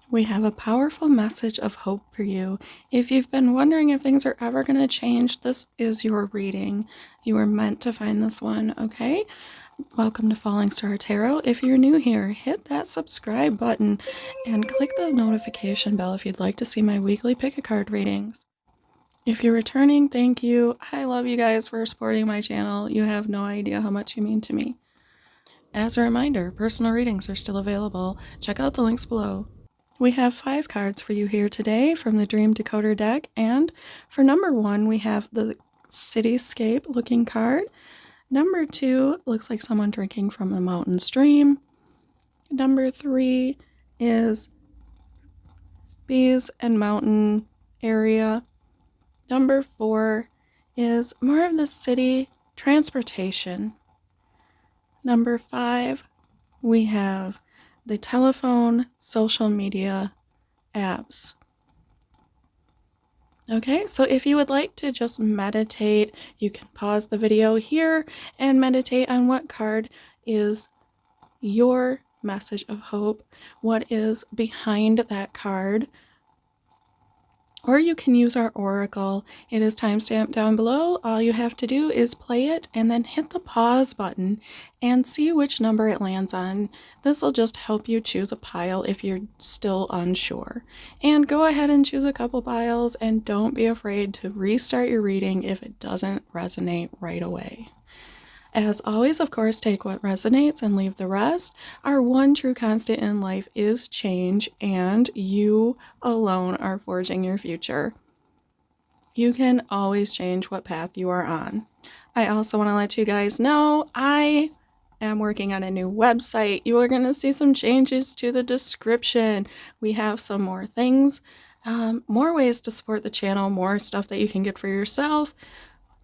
We have a powerful message of hope for you. If you've been wondering if things are ever going to change, this is your reading. You were meant to find this one, okay? Welcome to Falling Star Tarot. If you're new here, hit that subscribe button and click the notification bell if you'd like to see my weekly pick-a-card readings. If you're returning, thank you. I love you guys for supporting my channel. You have no idea how much you mean to me. As a reminder, personal readings are still available. Check out the links below. We have 5 cards for you here today from the Dream Decoder deck, and for number 1 we have the cityscape looking card. Number 2 looks like someone drinking from a mountain stream. Number 3 is bees and mountain area. Number 4 is more of the city transportation. Number 5 we have the telephone, social media, apps. Okay, so if you would like to just meditate, you can pause the video here and meditate on what card is your message of hope, what is behind that card. Or you can use our oracle. It is timestamped down below. All you have to do is play it and then hit the pause button and see which number it lands on. This will just help you choose a pile if you're still unsure. And go ahead and choose a couple piles and don't be afraid to restart your reading if it doesn't resonate right away. As always, of course, take what resonates and leave the rest. Our one true constant in life is change, and you alone are forging your future. You can always change what path you are on. I also want to let you guys know I am working on a new website. You are going to see some changes to the description. We have some more things, more ways to support the channel, more stuff that you can get for yourself.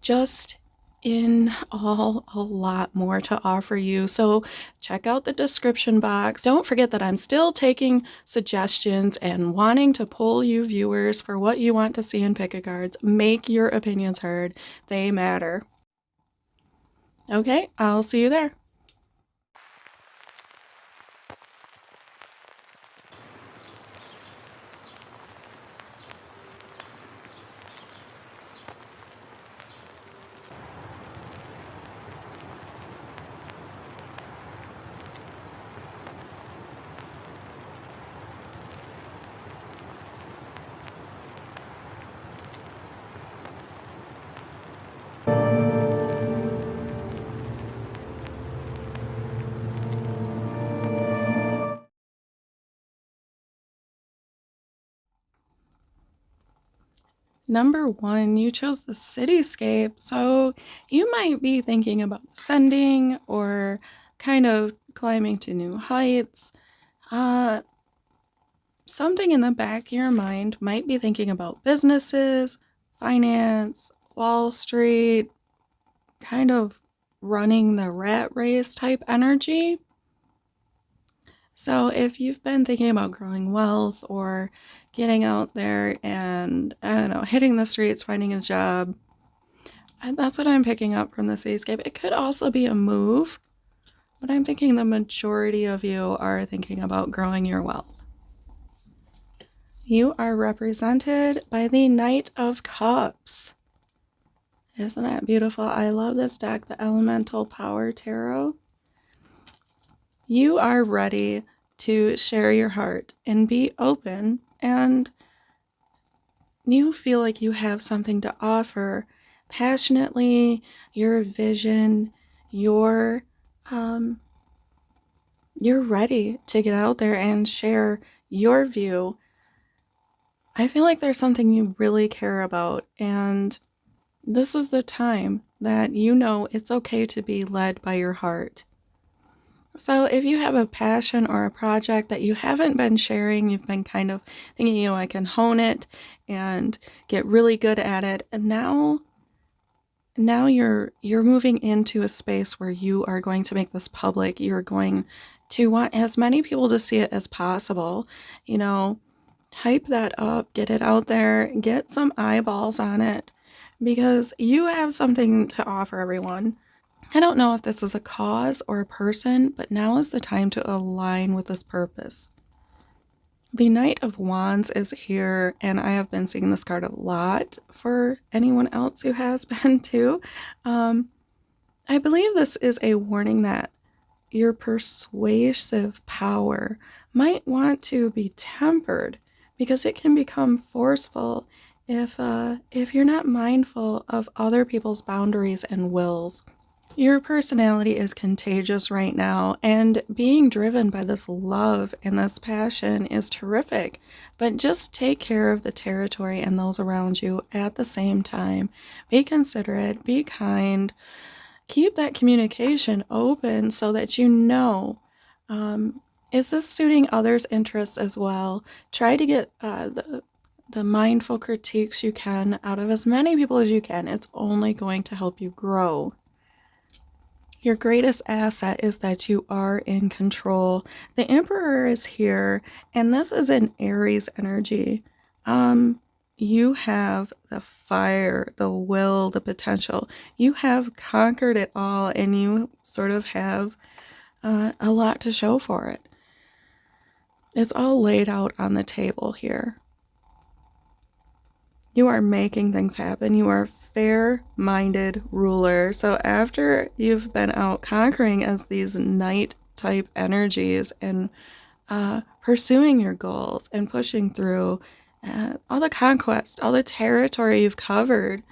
Just in all, a lot more to offer you. So check out the description box. Don't forget that I'm still taking suggestions and wanting to poll you viewers for what you want to see in pick-a-cards. Make your opinions heard. They matter. Okay, I'll see you there. Number 1, you chose the cityscape, so you might be thinking about ascending or kind of climbing to new heights. Something in the back of your mind might be thinking about businesses, finance, Wall Street, kind of running the rat race type energy. So if you've been thinking about growing wealth or getting out there and, I don't know, hitting the streets, finding a job, and that's what I'm picking up from the cityscape. It could also be a move, but I'm thinking the majority of you are thinking about growing your wealth. You are represented by the Knight of Cups. Isn't that beautiful? I love this deck, the Elemental Power Tarot. You are ready to share your heart and be open, and you feel like you have something to offer passionately, your vision, you're ready to get out there and share your view. I feel like there's something you really care about, and this is the time that you know it's okay to be led by your heart. So if you have a passion or a project that you haven't been sharing, you've been kind of thinking, you know, I can hone it and get really good at it, and now you're moving into a space where you are going to make this public. You're going to want as many people to see it as possible. You know, hype that up, get it out there, get some eyeballs on it, because you have something to offer everyone. I don't know if this is a cause or a person, but now is the time to align with this purpose. The Knight of Wands is here, and I have been seeing this card a lot for anyone else who has been too. I believe this is a warning that your persuasive power might want to be tempered because it can become forceful if you're not mindful of other people's boundaries and wills. Your personality is contagious right now, and being driven by this love and this passion is terrific. But just take care of the territory and those around you at the same time. Be considerate, be kind, keep that communication open so that you know, is this suiting others' interests as well? Try to get the mindful critiques you can out of as many people as you can. It's only going to help you grow. Your greatest asset is that you are in control. The Emperor is here, and this is an Aries energy. You have the fire, the will, the potential. You have conquered it all, and you sort of have a lot to show for it. It's all laid out on the table here. You are making things happen. You are a fair-minded ruler. So after you've been out conquering as these knight-type energies and pursuing your goals and pushing through all the conquest, all the territory you've covered,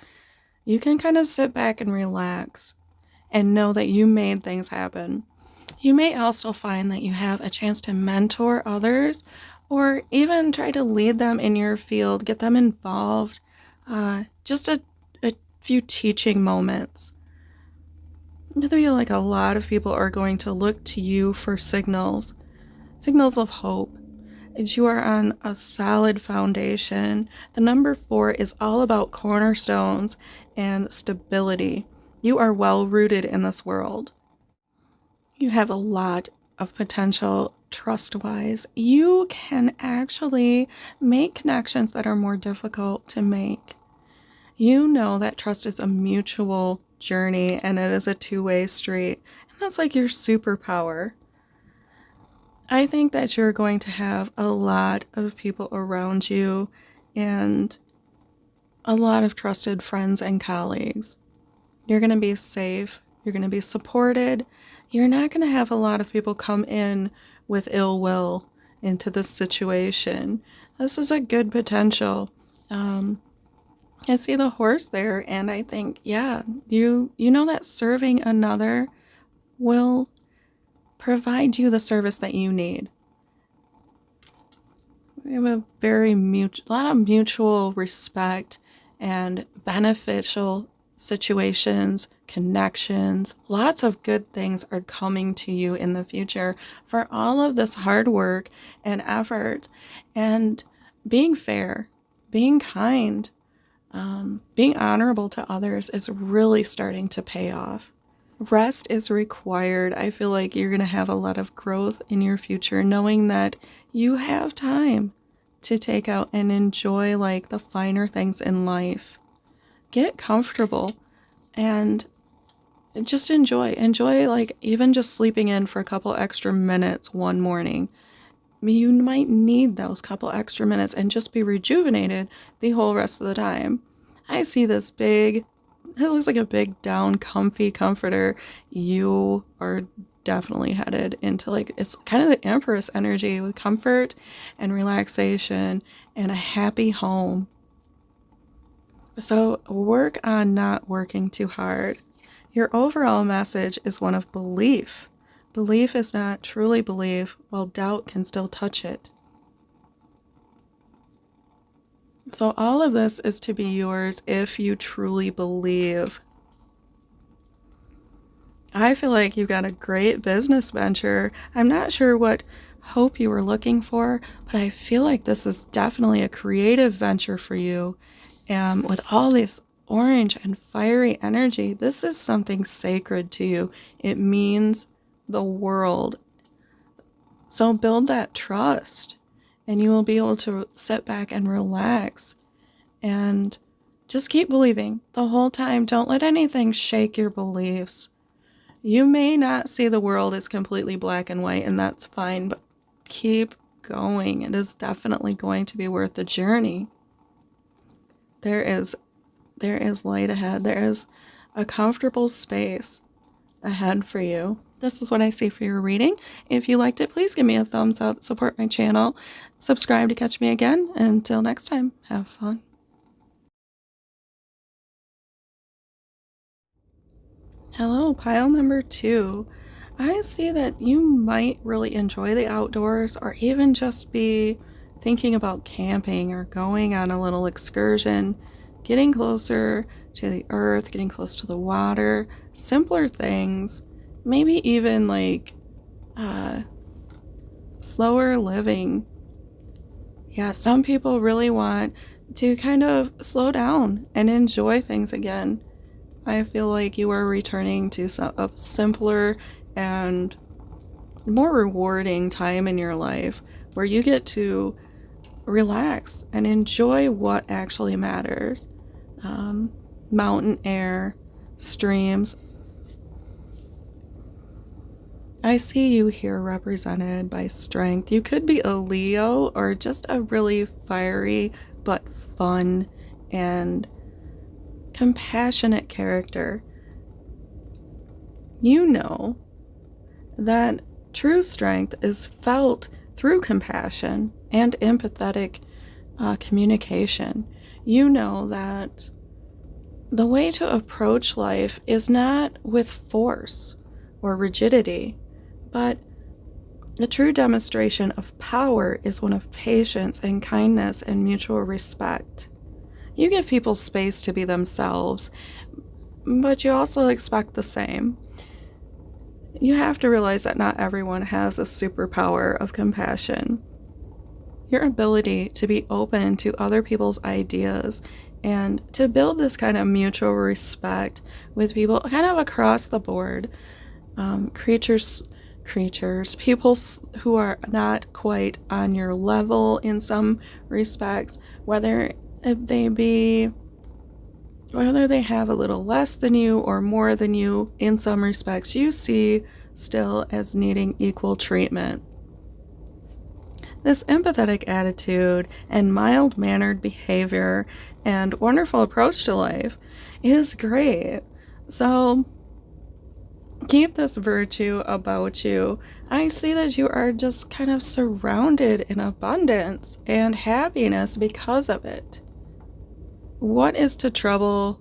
you can kind of sit back and relax and know that you made things happen. You may also find that you have a chance to mentor others or even try to lead them in your field, get them involved. Just a few teaching moments. I feel like a lot of people are going to look to you for signals of hope. And you are on a solid foundation. The number 4 is all about cornerstones and stability. You are well rooted in this world. You have a lot of potential trust-wise. You can actually make connections that are more difficult to make. You know that trust is a mutual journey and it is a two-way street. And that's like your superpower. I think that you're going to have a lot of people around you and a lot of trusted friends and colleagues. You're going to be safe. You're going to be supported. You're not going to have a lot of people come in with ill will into this situation. This is a good potential. I see the horse there, and I think, yeah, you know that serving another will provide you the service that you need. We have a lot of mutual respect and beneficial situations, connections. Lots of good things are coming to you in the future for all of this hard work and effort and being fair, being kind, being honorable to others is really starting to pay off. Rest is required. I feel like you're going to have a lot of growth in your future, knowing that you have time to take out and enjoy like the finer things in life. Get comfortable and just enjoy like even just sleeping in for a couple extra minutes one morning. You might need those couple extra minutes and just be rejuvenated the whole rest of the time. I see this big, it looks like a big down comfy comforter. You are definitely headed into like, it's kind of the Empress energy with comfort and relaxation and a happy home. So work on not working too hard. Your overall message is one of belief. Belief is not truly belief, while doubt can still touch it. So all of this is to be yours if you truly believe. I feel like you've got a great business venture. I'm not sure what hope you were looking for, but I feel like this is definitely a creative venture for you. With all this orange and fiery energy, this is something sacred to you. It means the world. So build that trust and you will be able to sit back and relax and just keep believing the whole time. Don't let anything shake your beliefs. You may not see the world as completely black and white, and that's fine, but keep going. It is definitely going to be worth the journey. There is light ahead. There is a comfortable space ahead for you. This is what I see for your reading. If you liked it, please give me a thumbs up, support my channel, subscribe to catch me again. Until next time, have fun. Hello, pile number 2. I see that you might really enjoy the outdoors, or even just be thinking about camping or going on a little excursion, getting closer to the earth, getting close to the water, simpler things, maybe even like slower living. Yeah, some people really want to kind of slow down and enjoy things again. I feel like you are returning to a simpler and more rewarding time in your life where you get to relax and enjoy what actually matters. Mountain air, streams. I see you here represented by strength. You could be a Leo or just a really fiery but fun and compassionate character. You know that true strength is felt through compassion and empathetic communication. You know that the way to approach life is not with force or rigidity, but a true demonstration of power is one of patience and kindness and mutual respect. You give people space to be themselves, but you also expect the same. You have to realize that not everyone has a superpower of compassion. Your ability to be open to other people's ideas and to build this kind of mutual respect with people kind of across the board. People who are not quite on your level in some respects, whether they have a little less than you or more than you in some respects, you see still as needing equal treatment. This empathetic attitude and mild-mannered behavior and wonderful approach to life is great. So keep this virtue about you. I see that you are just kind of surrounded in abundance and happiness because of it. What is to trouble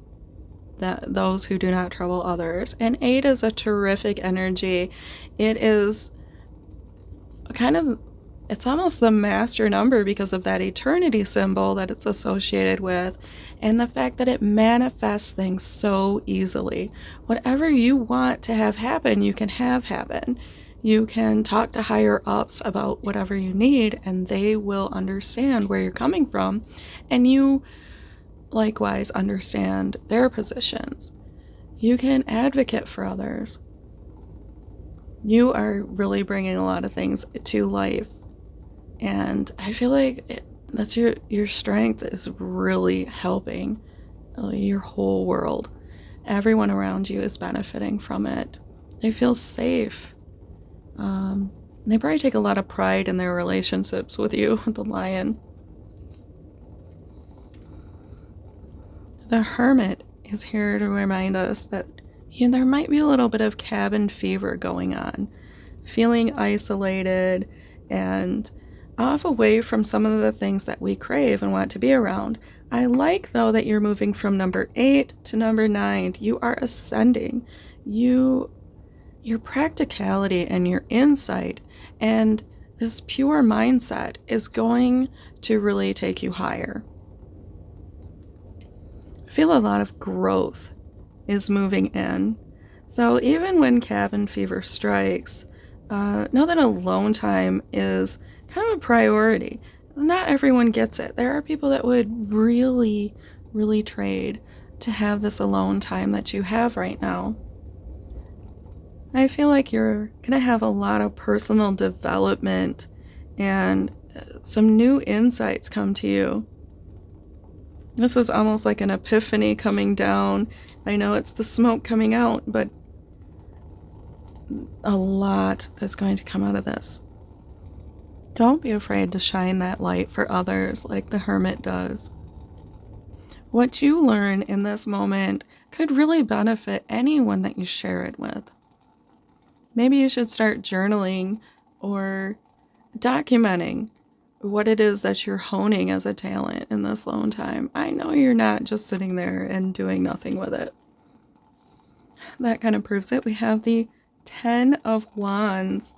those who do not trouble others? And 8 is a terrific energy. It is it's almost the master number because of that eternity symbol that it's associated with, and the fact that it manifests things so easily. Whatever you want to have happen, you can have happen. You can talk to higher ups about whatever you need, and they will understand where you're coming from, and you likewise understand their positions. You can advocate for others. You are really bringing a lot of things to life, and I feel like that's your strength is really helping your whole world. Everyone around you is benefiting from it. They feel safe. They probably take a lot of pride in their relationships with you, the lion. The Hermit is here to remind us that there might be a little bit of cabin fever going on, feeling isolated and off away from some of the things that we crave and want to be around. I like, though, that you're moving from number 8 to number 9. You are ascending. Your practicality and your insight and this pure mindset is going to really take you higher. I feel a lot of growth is moving in. So even when cabin fever strikes, know that alone time is kind of a priority. Not everyone gets it. There are people that would really, really trade to have this alone time that you have right now. I feel like you're going to have a lot of personal development and some new insights come to you. This is almost like an epiphany coming down. I know it's the smoke coming out, but a lot is going to come out of this. Don't be afraid to shine that light for others like the hermit does. What you learn in this moment could really benefit anyone that you share it with. Maybe you should start journaling or documenting what it is that you're honing as a talent in this alone time. I know you're not just sitting there and doing nothing with it. That kind of proves it. We have the 10 of Wands.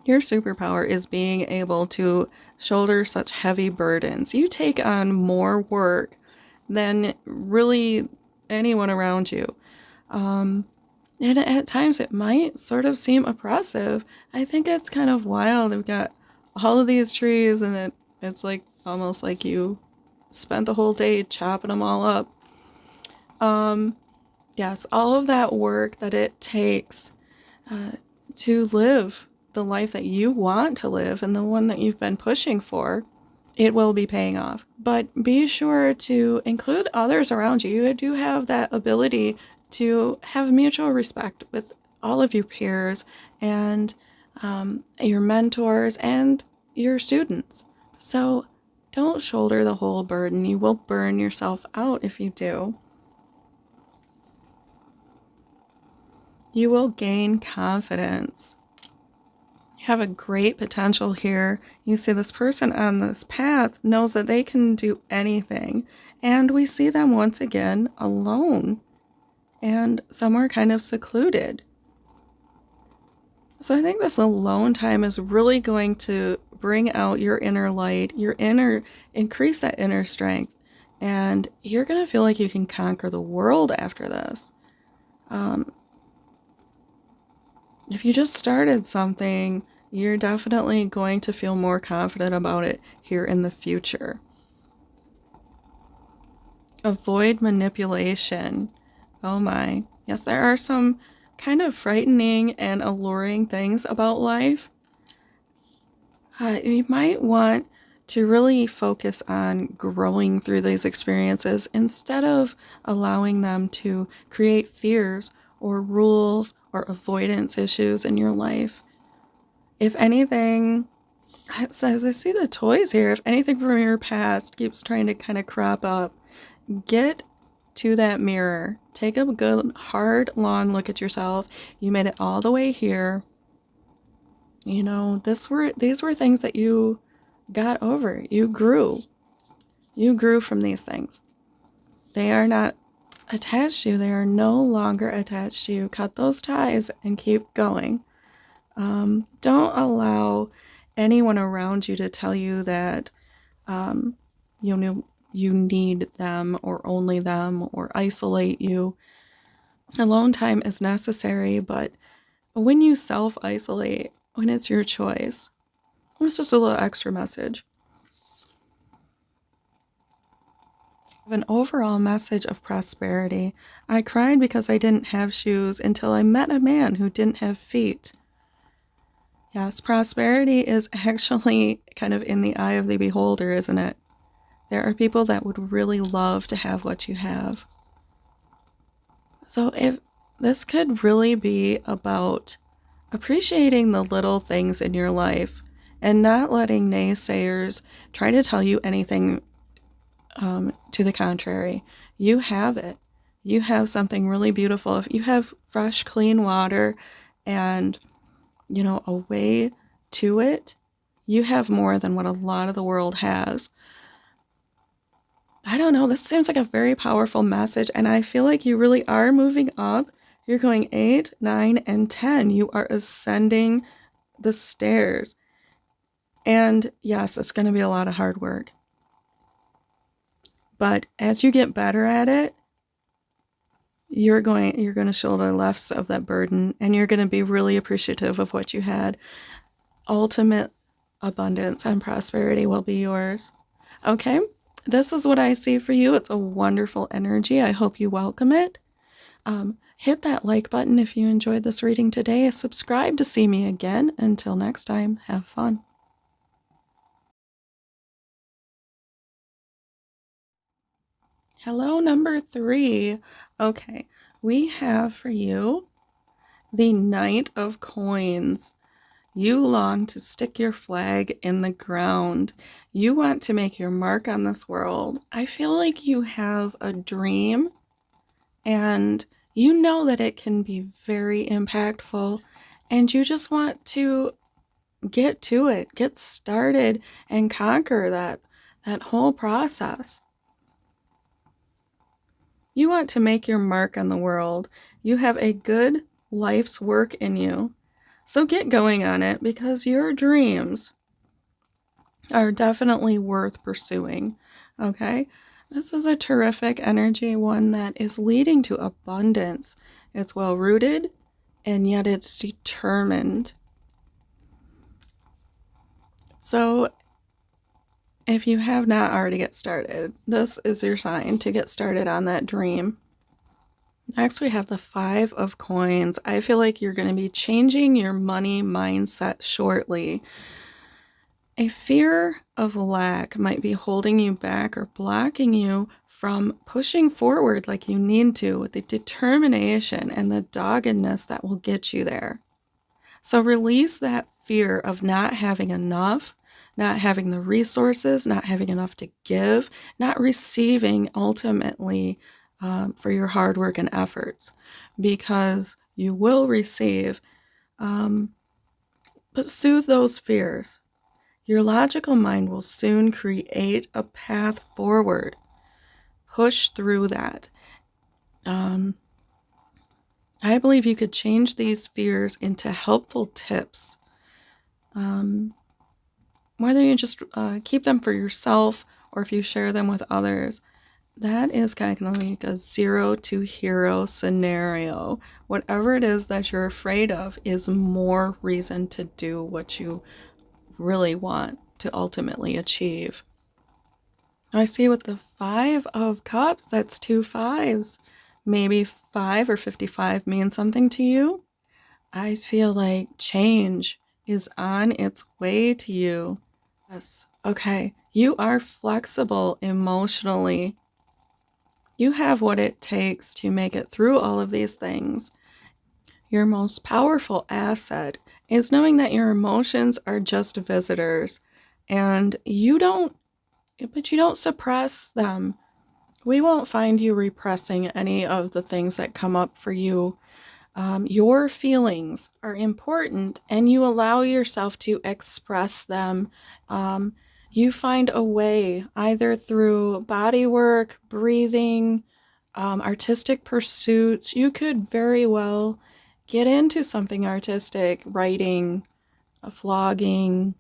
Your superpower is being able to shoulder such heavy burdens. You take on more work than really anyone around you. And at times it might sort of seem oppressive. I think it's kind of wild. We've got all of these trees and it's like almost like you spent the whole day chopping them all up. Yes, all of that work that it takes to live the life that you want to live and the one that you've been pushing for, it will be paying off. But be sure to include others around you. You do have that ability to have mutual respect with all of your peers and your mentors and your students. So don't shoulder the whole burden. You will burn yourself out if you do. You will gain confidence. You have a great potential here. You see this person on this path knows that they can do anything. And we see them once again alone and somewhere kind of secluded. So I think this alone time is really going to bring out your inner light, increase that inner strength. And you're going to feel like you can conquer the world after this. If you just started something, you're definitely going to feel more confident about it here in the future. Avoid manipulation. Oh my. Yes, there are some kind of frightening and alluring things about life. You might want to really focus on growing through these experiences instead of allowing them to create fears or rules or avoidance issues in your life. If anything, as I see the toys here, if anything from your past keeps trying to kind of crop up, get to that mirror. Take a good, hard, long look at yourself. You made it all the way here. You know, these were things that you got over. You grew. You grew from these things. They are not attached to you. They are no longer attached to you. Cut those ties and keep going. Don't allow anyone around you to tell you that you need them or only them or isolate you. Alone time is necessary, but when you self-isolate, when it's your choice, it's just a little extra message. An overall message of prosperity. I cried because I didn't have shoes until I met a man who didn't have feet. Yes, prosperity is actually kind of in the eye of the beholder, isn't it? There are people that would really love to have what you have. So if this could really be about appreciating the little things in your life and not letting naysayers try to tell you anything to the contrary. You have it. You have something really beautiful. If you have fresh, clean water and, a way to it, you have more than what a lot of the world has. I don't know. This seems like a very powerful message, and I feel like you really are moving up. You're going 8, 9, and 10. You are ascending the stairs. And yes, it's going to be a lot of hard work. But as you get better at it, you're going to shoulder less of that burden, and you're going to be really appreciative of what you had. Ultimate abundance and prosperity will be yours. Okay, this is what I see for you. It's a wonderful energy. I hope you welcome it. Hit that like button if you enjoyed this reading today. Subscribe to see me again. Until next time, have fun. Hello, number 3. Okay, we have for you the Knight of Coins. You long to stick your flag in the ground. You want to make your mark on this world. I feel like you have a dream, and you know that it can be very impactful, and you just want to get to it, get started, and conquer that whole process. You want to make your mark on the world. You have a good life's work in you. So get going on it, because your dreams are definitely worth pursuing. Okay? This is a terrific energy, one that is leading to abundance. It's well rooted, and yet it's determined. So if you have not already get started, this is your sign to get started on that dream. Next, we have the 5 of Coins. I feel like you're going to be changing your money mindset shortly. A fear of lack might be holding you back or blocking you from pushing forward like you need to, with the determination and the doggedness that will get you there. So release that fear of not having enough, not having the resources, not having enough to give, not receiving ultimately for your hard work and efforts, because you will receive. But soothe those fears. Your logical mind will soon create a path forward. Push through that. I believe you could change these fears into helpful tips. Whether you just keep them for yourself or if you share them with others, that is kind of like a 0 to hero scenario. Whatever it is that you're afraid of is more reason to do what you really want to ultimately achieve. I see with the 5 of Cups, that's 2 5s. Maybe 5 or 55 means something to you. I feel like change is on its way to you. Yes. Okay. You are flexible emotionally. You have what it takes to make it through all of these things. Your most powerful asset is knowing that your emotions are just visitors, and you don't suppress them. We won't find you repressing any of the things that come up for you. Your feelings are important, and you allow yourself to express them. You find a way, either through body work, breathing, artistic pursuits. You could very well get into something artistic, writing, vlogging,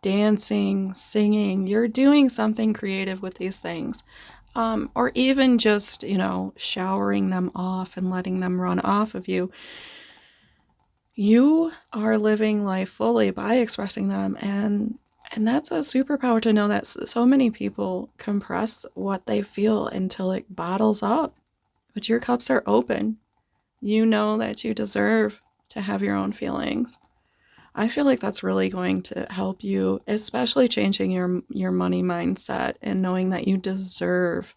dancing, singing. You're doing something creative with these things. Or even just, showering them off and letting them run off of you. You are living life fully by expressing them, and that's a superpower, to know that so many people compress what they feel until it bottles up. But your cups are open. You know that you deserve to have your own feelings. I feel like that's really going to help you, especially changing your money mindset and knowing that you deserve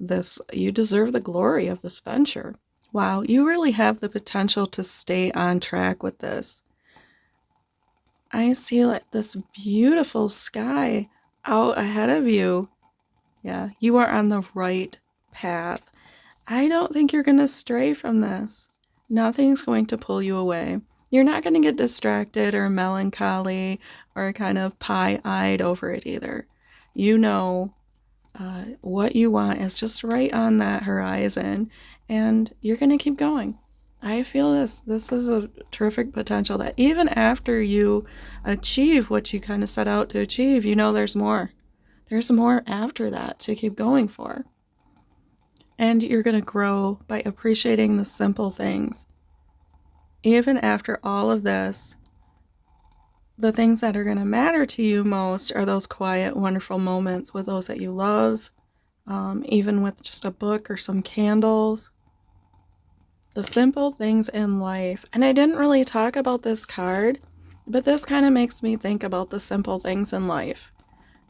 this. You deserve the glory of this venture. Wow, you really have the potential to stay on track with this. I see like this beautiful sky out ahead of you. Yeah, you are on the right path. I don't think you're going to stray from this. Nothing's going to pull you away. You're not going to get distracted or melancholy or kind of pie-eyed over it either. You know what you want is just right on that horizon, and you're going to keep going. I feel this is a terrific potential that even after you achieve what you kind of set out to achieve, there's more. There's more after that to keep going for. And you're going to grow by appreciating the simple things. Even after all of this, the things that are going to matter to you most are those quiet, wonderful moments with those that you love, even with just a book or some candles. The simple things in life. And I didn't really talk about this card, but this kind of makes me think about the simple things in life.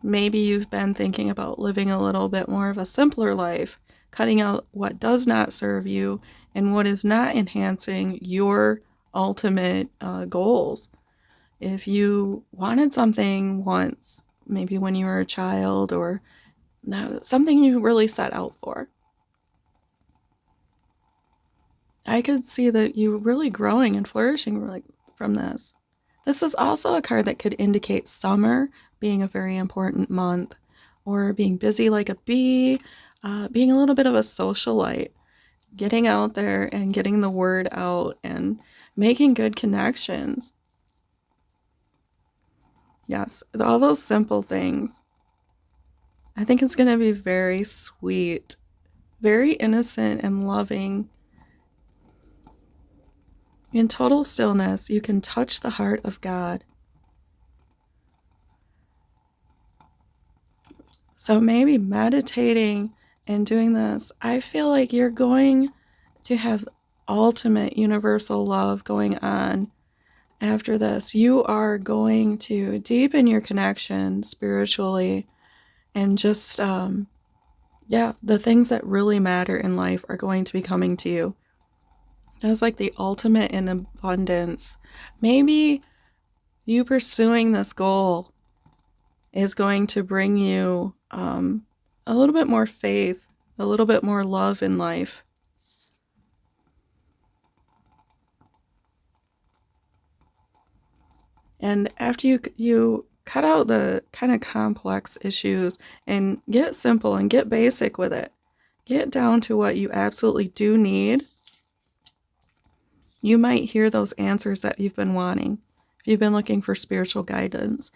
Maybe you've been thinking about living a little bit more of a simpler life, cutting out what does not serve you and what is not enhancing your ultimate goals. If you wanted something once, maybe when you were a child, or something you really set out for, I could see that you really growing and flourishing from this. This is also a card that could indicate summer being a very important month, or being busy like a bee, being a little bit of a socialite, getting out there and getting the word out and making good connections. Yes, all those simple things. I think it's going to be very sweet, very innocent and loving. In total stillness, you can touch the heart of God. So maybe meditating and doing this, I feel like you're going to have ultimate universal love going on after this. You are going to deepen your connection spiritually, and just, the things that really matter in life are going to be coming to you. That's like the ultimate in abundance. Maybe you pursuing this goal is going to bring you a little bit more faith, a little bit more love in life. And after you cut out the kind of complex issues and get simple and get basic with it, get down to what you absolutely do need, you might hear those answers that you've been wanting. If you've been looking for spiritual guidance,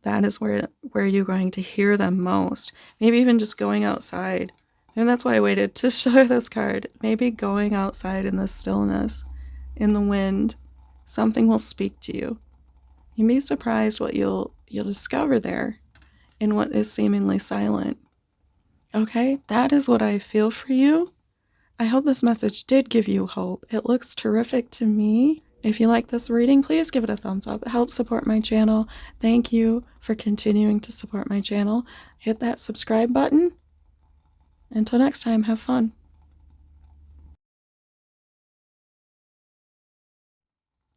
that is where you're going to hear them most. Maybe even just going outside. And that's why I waited to show this card. Maybe going outside in the stillness, in the wind, something will speak to you. You'd be surprised what you'll discover there in what is seemingly silent. Okay, that is what I feel for you. I hope this message did give you hope. It looks terrific to me. If you like this reading, please give it a thumbs up. It helps support my channel. Thank you for continuing to support my channel. Hit that subscribe button. Until next time, have fun.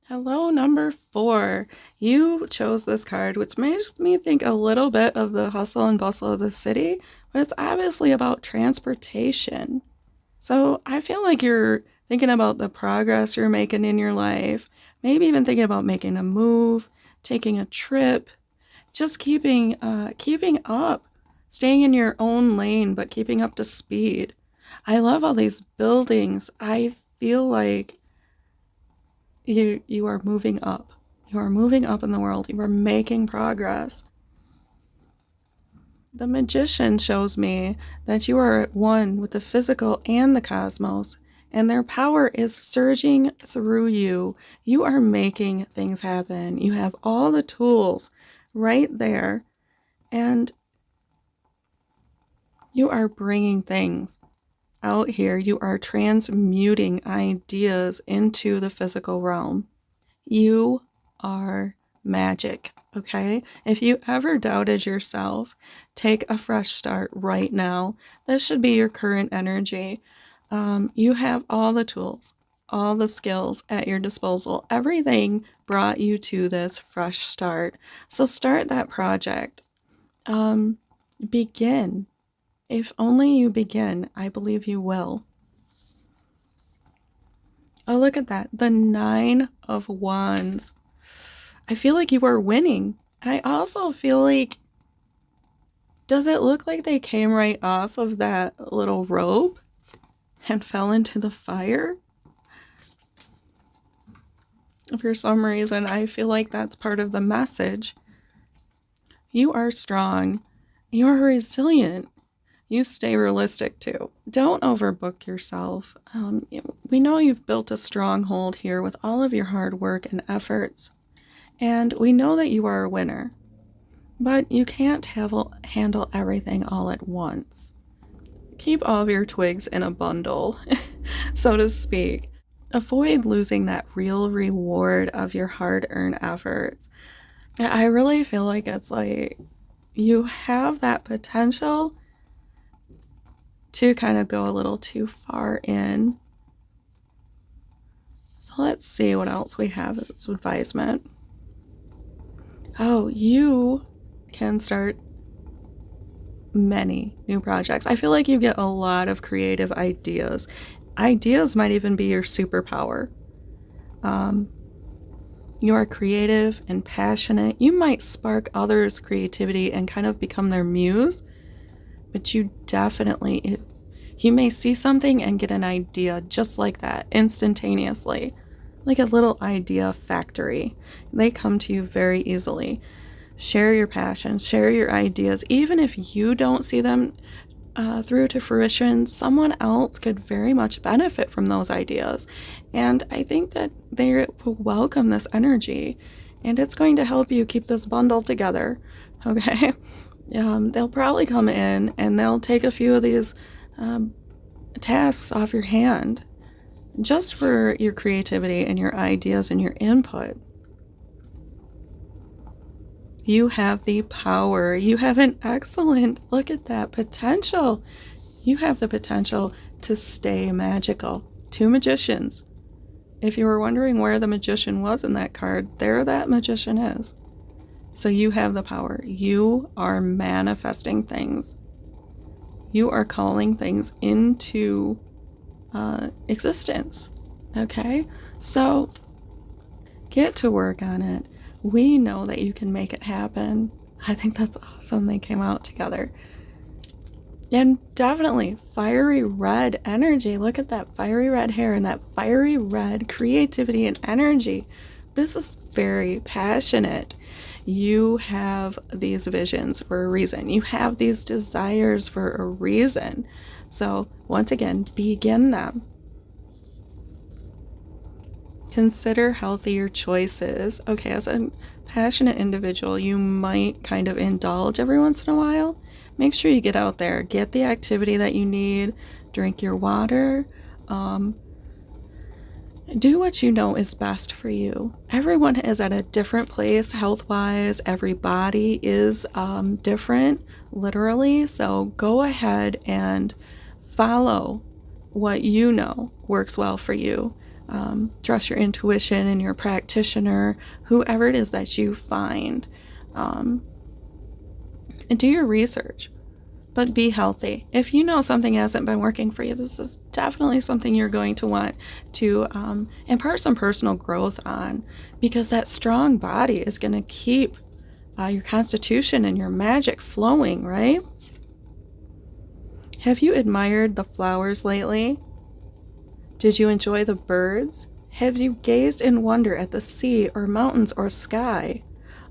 Hello, number 4. You chose this card, which makes me think a little bit of the hustle and bustle of the city, but it's obviously about transportation. So I feel like you're thinking about the progress you're making in your life, maybe even thinking about making a move, taking a trip, just keeping up, staying in your own lane, but keeping up to speed. I love all these buildings. I feel like you are moving up. You are moving up in the world. You are making progress. The Magician shows me that you are at one with the physical and the cosmos, and their power is surging through you. You are making things happen. You have all the tools right there, and you are bringing things out here. You are transmuting ideas into the physical realm. You are magic, okay? If you ever doubted yourself, take a fresh start right now. This should be your current energy. You have all the tools, all the skills at your disposal. Everything brought you to this fresh start. So start that project. Begin. If only you begin, I believe you will. Oh, look at that. The 9 of Wands. I feel like you are winning. I also feel like, does it look like they came right off of that little rope and fell into the fire? For some reason, I feel like that's part of the message. You are strong. You are resilient. You stay realistic too. Don't overbook yourself. We know you've built a stronghold here with all of your hard work and efforts. And we know that you are a winner. But you can't handle everything all at once. Keep all of your twigs in a bundle, so to speak. Avoid losing that real reward of your hard-earned efforts. I really feel like it's like you have that potential to kind of go a little too far in. So let's see what else we have as advisement. Oh, you can start many new projects. I feel like you get a lot of creative ideas. Ideas might even be your superpower. You are creative and passionate. You might spark others' creativity and kind of become their muse, but you may see something and get an idea just like that, instantaneously, like a little idea factory. They come to you very easily. Share your passions, share your ideas. Even if you don't see them through to fruition, someone else could very much benefit from those ideas. And I think that they will welcome this energy, and it's going to help you keep this bundle together. Okay? They'll probably come in and they'll take a few of these tasks off your hand just for your creativity and your ideas and your input. You have the power. You have an excellent, look at that potential. You have the potential to stay magical. 2 magicians. If you were wondering where the magician was in that card, there that magician is. So you have the power. You are manifesting things. You are calling things into existence. Okay? So get to work on it. We know that you can make it happen. I think that's awesome they came out together. And definitely fiery red energy. Look at that fiery red hair and that fiery red creativity and energy. This is very passionate. You have these visions for a reason. You have these desires for a reason. So once again, begin them. Consider healthier choices. Okay, as a passionate individual, you might kind of indulge every once in a while. Make sure you get out there, get the activity that you need, drink your water, do what you know is best for you. Everyone is at a different place health-wise. Every body is different, literally. So go ahead and follow what you know works well for you. Trust your intuition and your practitioner, whoever it is that you find. And do your research, but be healthy. If you know something hasn't been working for you, this is definitely something you're going to want to impart some personal growth on, because that strong body is going to keep your constitution and your magic flowing, right? Have you admired the flowers lately? Did you enjoy the birds? Have you gazed in wonder at the sea or mountains or sky?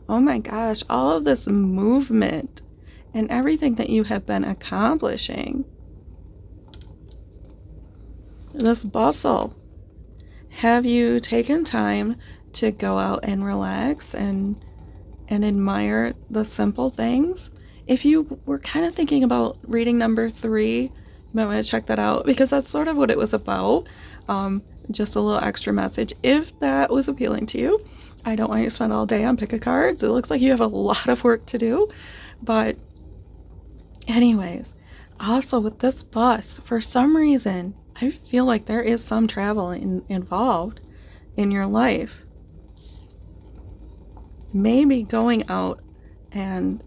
Oh my gosh, all of this movement and everything that you have been accomplishing. This bustle. Have you taken time to go out and relax and admire the simple things? If you were kind of thinking about reading number 3, you might want to check that out, because that's sort of what it was about. Just a little extra message. If that was appealing to you, I don't want you to spend all day on pick a cards. It looks like you have a lot of work to do. But anyways, also with this bus, for some reason, I feel like there is some travel involved in your life. Maybe going out and,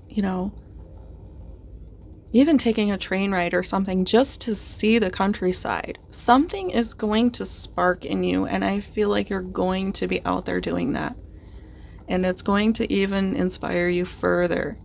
even taking a train ride or something just to see the countryside. Something is going to spark in you, and I feel like you're going to be out there doing that. And it's going to even inspire you further.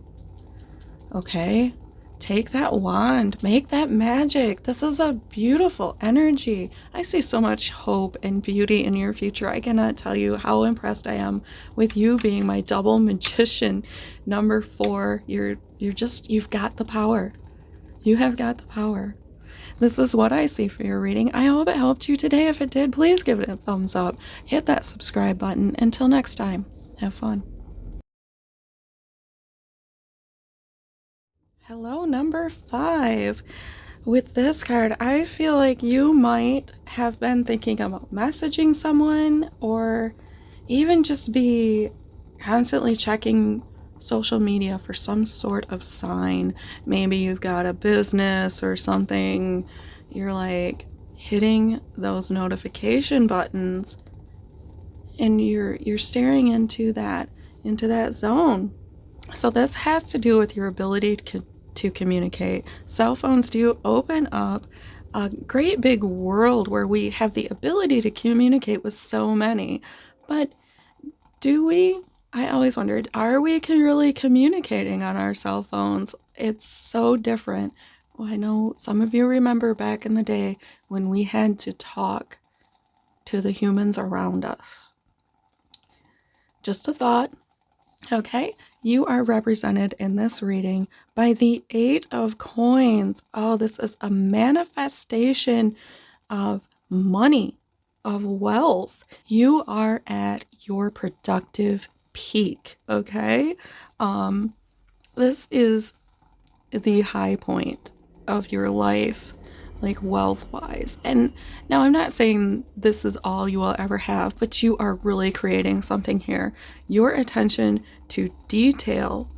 Okay? Take that wand, make that magic. This is a beautiful energy. I see so much hope and beauty in your future. I cannot tell you how impressed I am with you being my double magician. Number 4, you've got the power. You have got the power. This is what I see for your reading. I hope it helped you today. If it did, please give it a thumbs up. Hit that subscribe button. Until next time, have fun. Hello, number 5. With this card, I feel like you might have been thinking about messaging someone, or even just be constantly checking social media for some sort of sign. Maybe you've got a business or something. You're like hitting those notification buttons, and you're staring into that into that zone. So this has to do with your ability to communicate. Cell phones do open up a great big world where we have the ability to communicate with so many. But do we? I always wondered, are we really communicating on our cell phones? It's so different. Well, I know some of you remember back in the day when we had to talk to the humans around us. Just a thought. Okay, you are represented in this reading by the Eight of Coins. Oh, this is a manifestation of money, of wealth. You are at your productive peak, okay? This is the high point of your life, like wealth-wise. And now I'm not saying this is all you will ever have, but you are really creating something here. Your attention to detail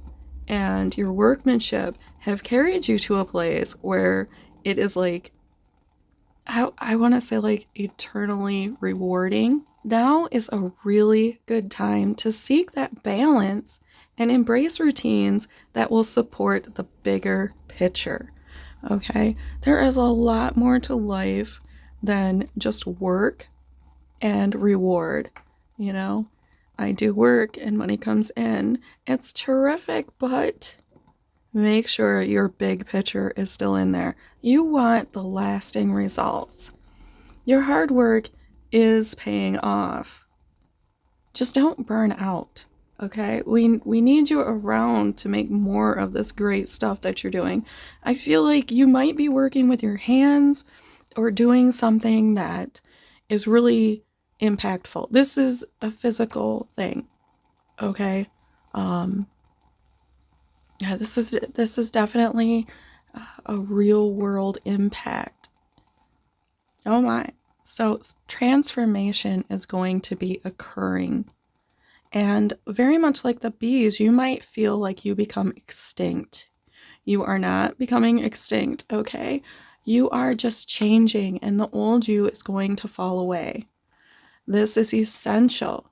and your workmanship have carried you to a place where it is like, I want to say like eternally rewarding. Now is a really good time to seek that balance and embrace routines that will support the bigger picture. Okay, there is a lot more to life than just work and reward. You know, I do work and money comes in. It's terrific, but make sure your big picture is still in there. You want the lasting results. Your hard work is paying off. Just don't burn out. Okay, we need you around to make more of this great stuff that you're doing. I feel like you might be working with your hands or doing something that is really impactful. This is a physical thing. Okay, yeah, this is definitely a real world impact. Oh my. So transformation is going to be occurring. And very much like the bees, you might feel like you become extinct. You are not becoming extinct, okay? You are just changing, and the old you is going to fall away. This is essential.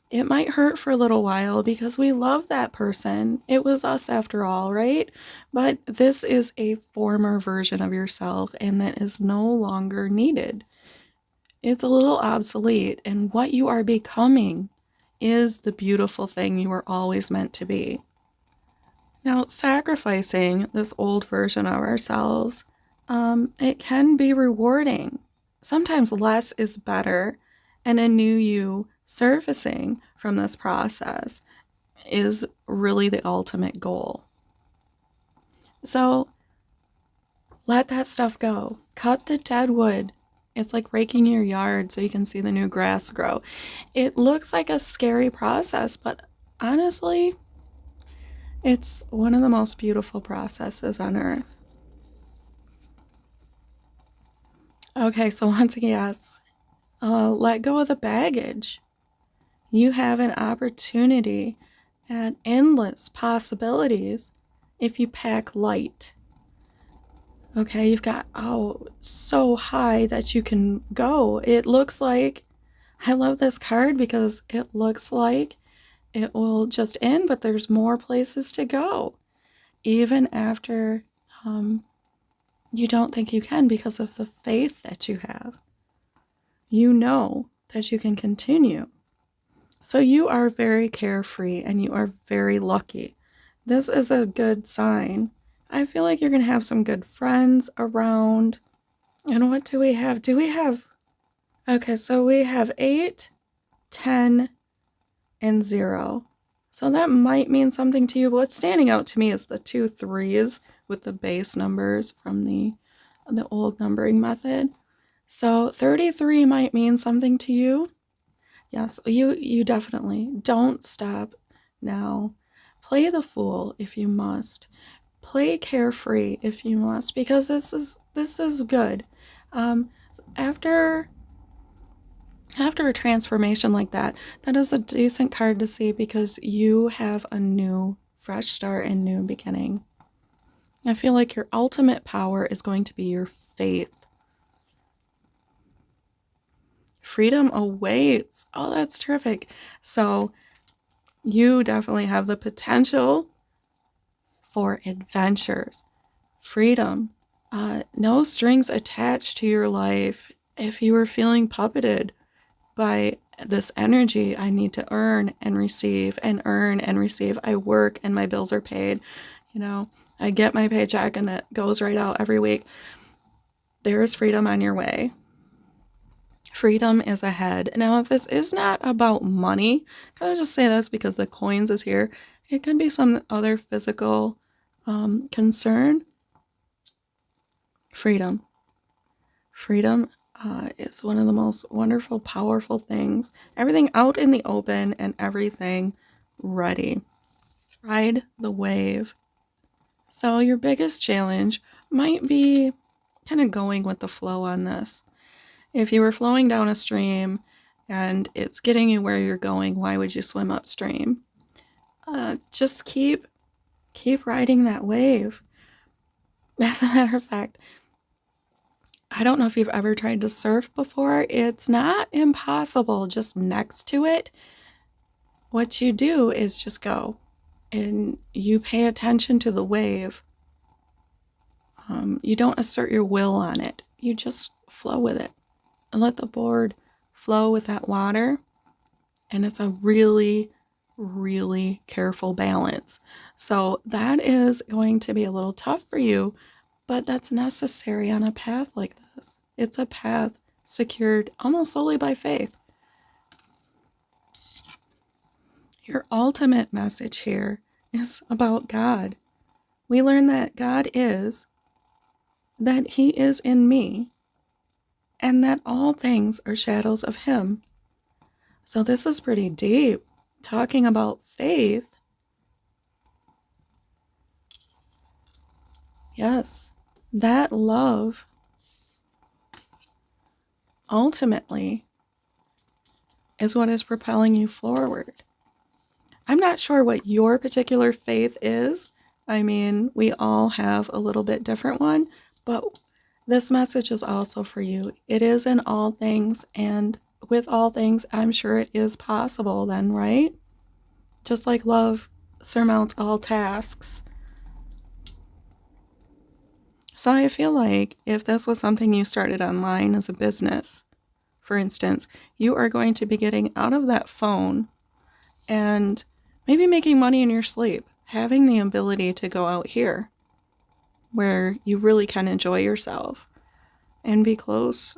It might hurt for a little while because we love that person. It was us after all, right? But this is a former version of yourself, and that is no longer needed. It's a little obsolete, and what you are becoming is the beautiful thing you were always meant to be. Now, sacrificing this old version of ourselves, it can be rewarding. Sometimes less is better, and a new you surfacing from this process is really the ultimate goal. So let that stuff go. Cut the dead wood. It's like raking your yard so you can see the new grass grow. It looks like a scary process, but honestly, it's one of the most beautiful processes on earth. Okay, so once again, yes, let go of the baggage. You have an opportunity at endless possibilities if you pack light. Okay, you've got, so high that you can go. It looks like, I love this card because it looks like it will just end, but there's more places to go. Even after you don't think you can because of the faith that you have. You know that you can continue. So you are very carefree and you are very lucky. This is a good sign. I feel like you're going to have some good friends around. And what do we have? Okay, so we have 8, 10, and 0. So that might mean something to you, but what's standing out to me is the 2 3s with the base numbers from the old numbering method. So 33 might mean something to you. Yes, you definitely don't stop now. Play the fool if you must. Play carefree if you must, because this is good. After a transformation like that is a decent card to see because you have a new fresh start and new beginning. I feel like your ultimate power is going to be your faith. Freedom awaits. Oh, that's terrific. So You definitely have the potential for adventures, freedom, no strings attached to your life. If you were feeling puppeted by this energy, I need to earn and receive and earn and receive. I work and my bills are paid. I get my paycheck and it goes right out every week. There is freedom on your way. Freedom is ahead. Now, if this is not about money, can I just say this because the coins is here? It could be some other physical concern. Freedom. Freedom is one of the most wonderful, powerful things. Everything out in the open and everything ready. Ride the wave. So your biggest challenge might be kind of going with the flow on this. If you were flowing down a stream and it's getting you where you're going, why would you swim upstream? Just keep riding that wave. As a matter of fact, I don't know if you've ever tried to surf before. It's not impossible. Just next to it, what you do is just go and you pay attention to the wave. You don't assert your will on it. You just flow with it and let the board flow with that water. And it's a really, really careful balance. So that is going to be a little tough for you, but that's necessary on a path like this. It's a path secured almost solely by faith. Your ultimate message here is about God. We learn that God is, that He is in me, and that all things are shadows of Him. So this is pretty deep. Talking about faith. Yes, that love ultimately is what is propelling you forward. I'm not sure what your particular faith is. I mean, we all have a little bit different one, but this message is also for you. It is in all things, and with all things, I'm sure it is possible then, right? Just like love surmounts all tasks. So I feel like if this was something you started online as a business, for instance, you are going to be getting out of that phone and maybe making money in your sleep, having the ability to go out here where you really can enjoy yourself and be close,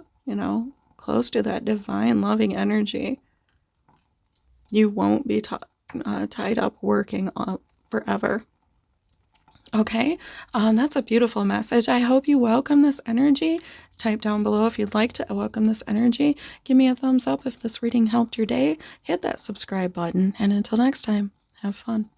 close to that divine loving energy. You won't be tied up working forever. Okay, that's a beautiful message. I hope you welcome this energy. Type down below if you'd like to welcome this energy. Give me a thumbs up if this reading helped your day. Hit that subscribe button. And until next time, have fun.